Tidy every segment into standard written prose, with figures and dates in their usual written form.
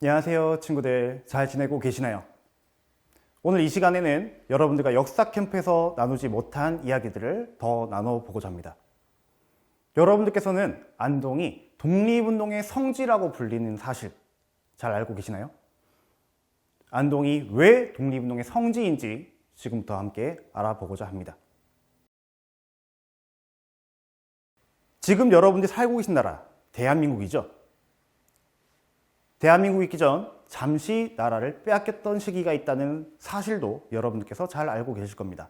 안녕하세요 친구들, 잘 지내고 계시나요? 오늘 이 시간에는 여러분들과 역사 캠프에서 나누지 못한 이야기들을 더 나눠보고자 합니다. 여러분들께서는 안동이 독립운동의 성지라고 불리는 사실 잘 알고 계시나요? 안동이 왜 독립운동의 성지인지 지금부터 함께 알아보고자 합니다. 지금 여러분들이 살고 계신 나라 대한민국이죠. 대한민국이 있기 전 잠시 나라를 빼앗겼던 시기가 있다는 사실도 여러분들께서 잘 알고 계실 겁니다.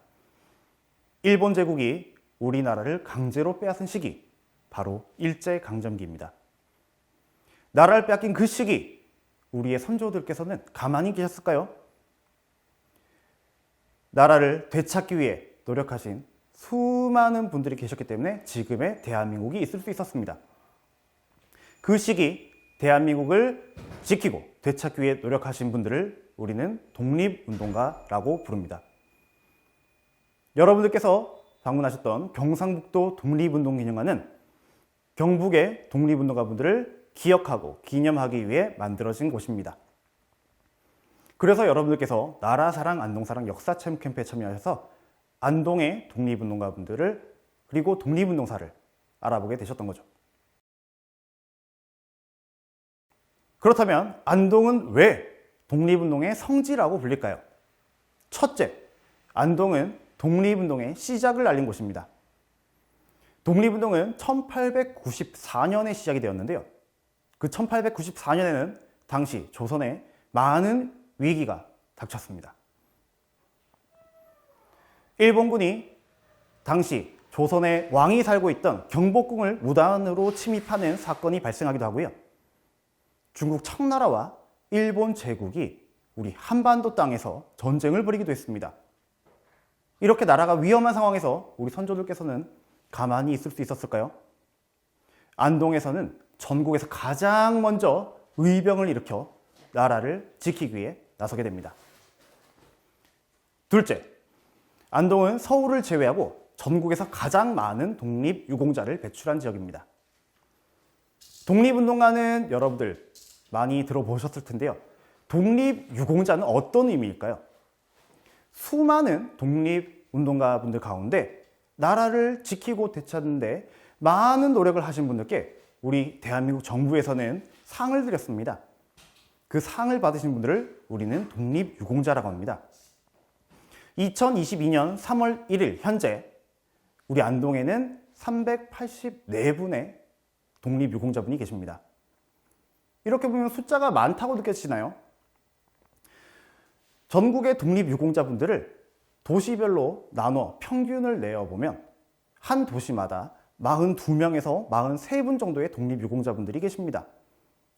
일본 제국이 우리나라를 강제로 빼앗은 시기, 바로 일제강점기입니다. 나라를 빼앗긴 그 시기, 우리의 선조들께서는 가만히 계셨을까요? 나라를 되찾기 위해 노력하신 수많은 분들이 계셨기 때문에 지금의 대한민국이 있을 수 있었습니다. 그 시기 대한민국을 지키고 되찾기 위해 노력하신 분들을 우리는 독립운동가라고 부릅니다. 여러분들께서 방문하셨던 경상북도 독립운동기념관은 경북의 독립운동가분들을 기억하고 기념하기 위해 만들어진 곳입니다. 그래서 여러분들께서 나라사랑 안동사랑 역사체험 캠프에 참여하셔서 안동의 독립운동가분들을 그리고 독립운동사를 알아보게 되셨던 거죠. 그렇다면 안동은 왜 독립운동의 성지라고 불릴까요? 첫째, 안동은 독립운동의 시작을 알린 곳입니다. 독립운동은 1894년에 시작이 되었는데요. 그 1894년에는 당시 조선에 많은 위기가 닥쳤습니다. 일본군이 당시 조선의 왕이 살고 있던 경복궁을 무단으로 침입하는 사건이 발생하기도 하고요. 중국 청나라와 일본 제국이 우리 한반도 땅에서 전쟁을 벌이기도 했습니다. 이렇게 나라가 위험한 상황에서 우리 선조들께서는 가만히 있을 수 있었을까요? 안동에서는 전국에서 가장 먼저 의병을 일으켜 나라를 지키기 위해 나서게 됩니다. 둘째, 안동은 서울을 제외하고 전국에서 가장 많은 독립유공자를 배출한 지역입니다. 독립운동가는 여러분들 많이 들어보셨을 텐데요. 독립유공자는 어떤 의미일까요? 수많은 독립운동가분들 가운데 나라를 지키고 되찾는데 많은 노력을 하신 분들께 우리 대한민국 정부에서는 상을 드렸습니다. 그 상을 받으신 분들을 우리는 독립유공자라고 합니다. 2022년 3월 1일 현재 우리 안동에는 384분의 독립유공자분이 계십니다. 이렇게 보면 숫자가 많다고 느껴지나요? 전국의 독립유공자분들을 도시별로 나눠 평균을 내어보면 한 도시마다 42명에서 43분 정도의 독립유공자분들이 계십니다.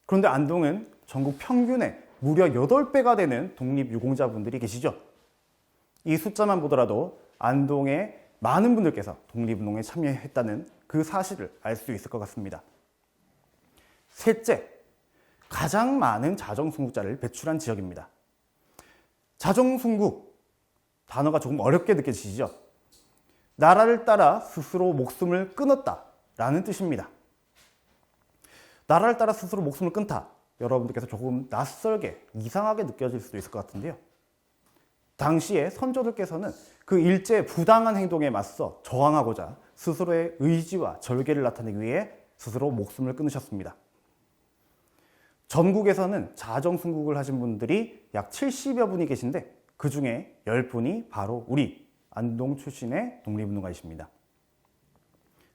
그런데 안동은 전국 평균의 무려 8배가 되는 독립유공자분들이 계시죠. 이 숫자만 보더라도 안동의 많은 분들께서 독립운동에 참여했다는 그 사실을 알 수 있을 것 같습니다. 셋째, 가장 많은 자정순국자를 배출한 지역입니다. 자정순국, 단어가 조금 어렵게 느껴지시죠? 나라를 따라 스스로 목숨을 끊었다라는 뜻입니다. 나라를 따라 스스로 목숨을 끊다. 여러분들께서 조금 낯설게, 이상하게 느껴질 수도 있을 것 같은데요. 당시에 선조들께서는 그 일제의 부당한 행동에 맞서 저항하고자 스스로의 의지와 절개를 나타내기 위해 스스로 목숨을 끊으셨습니다. 전국에서는 자정순국을 하신 분들이 약 70여 분이 계신데 그 중에 10분이 바로 우리 안동 출신의 독립운동가이십니다.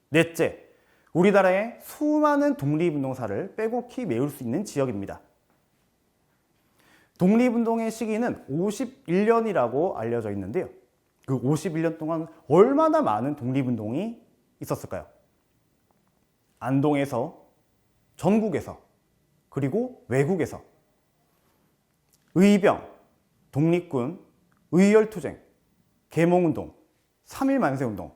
넷째, 우리나라의 수많은 독립운동사를 빼곡히 메울 수 있는 지역입니다. 독립운동의 시기는 51년이라고 알려져 있는데요. 그 51년 동안 얼마나 많은 독립운동이 있었을까요? 안동에서, 전국에서, 그리고 외국에서 의병, 독립군, 의열투쟁, 계몽운동, 3.1 만세운동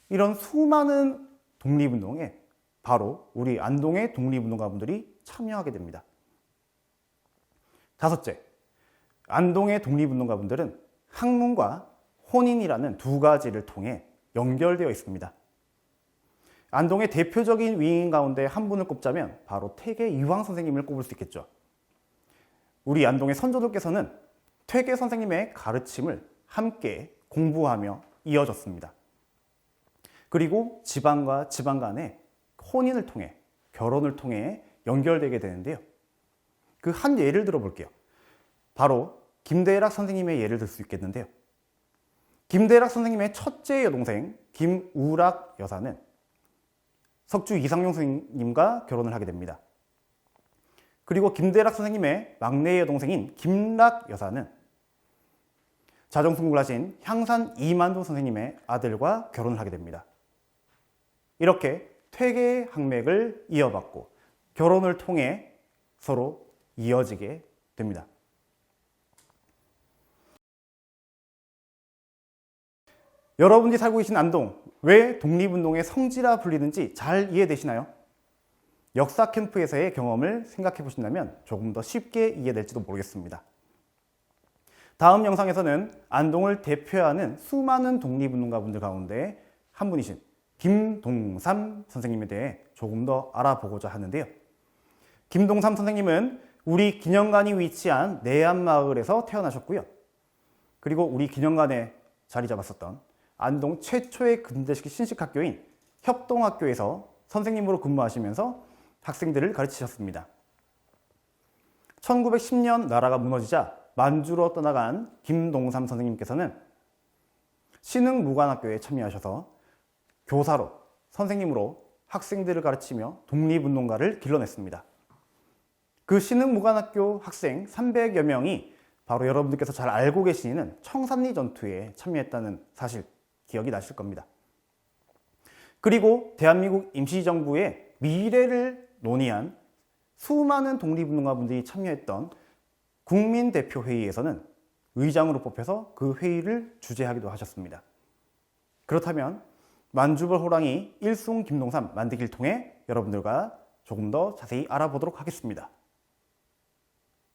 이런 수많은 독립운동에 바로 우리 안동의 독립운동가분들이 참여하게 됩니다. 다섯째, 안동의 독립운동가분들은 학문과 혼인이라는 두 가지를 통해 연결되어 있습니다. 안동의 대표적인 위인 가운데 한 분을 꼽자면 바로 태계 이황 선생님을 꼽을 수 있겠죠. 우리 안동의 선조들께서는 퇴계 선생님의 가르침을 함께 공부하며 이어졌습니다. 그리고 지방과 지방 간의 혼인을 통해, 결혼을 통해 연결되게 되는데요. 그 한 예를 들어볼게요. 바로 김대락 선생님의 예를 들 수 있겠는데요. 김대락 선생님의 첫째 여동생 김우락 여사는 석주 이상용 선생님과 결혼을 하게 됩니다. 그리고 김대락 선생님의 막내 여동생인 김락 여사는 자정승국을 하신 향산 이만도 선생님의 아들과 결혼을 하게 됩니다. 이렇게 퇴계의 항맥을 이어받고 결혼을 통해 서로 이어지게 됩니다. 여러분이 살고 계신 안동, 왜 독립운동의 성지라 불리는지 잘 이해되시나요? 역사 캠프에서의 경험을 생각해 보신다면 조금 더 쉽게 이해될지도 모르겠습니다. 다음 영상에서는 안동을 대표하는 수많은 독립운동가분들 가운데 한 분이신 김동삼 선생님에 대해 조금 더 알아보고자 하는데요. 김동삼 선생님은 우리 기념관이 위치한 내안마을에서 태어나셨고요. 그리고 우리 기념관에 자리 잡았었던 안동 최초의 근대식 신식학교인 협동학교에서 선생님으로 근무하시면서 학생들을 가르치셨습니다. 1910년 나라가 무너지자 만주로 떠나간 김동삼 선생님께서는 신흥무관학교에 참여하셔서 교사로, 선생님으로 학생들을 가르치며 독립운동가를 길러냈습니다. 그 신흥무관학교 학생 300여 명이 바로 여러분들께서 잘 알고 계시는 청산리 전투에 참여했다는 사실 기억이 나실 겁니다. 그리고 대한민국 임시정부의 미래를 논의한 수많은 독립운동가분들이 참여했던 국민대표회의에서는 의장으로 뽑혀서 그 회의를 주재하기도 하셨습니다. 그렇다면 만주벌 호랑이 일송 김동삼 만들기를 통해 여러분들과 조금 더 자세히 알아보도록 하겠습니다.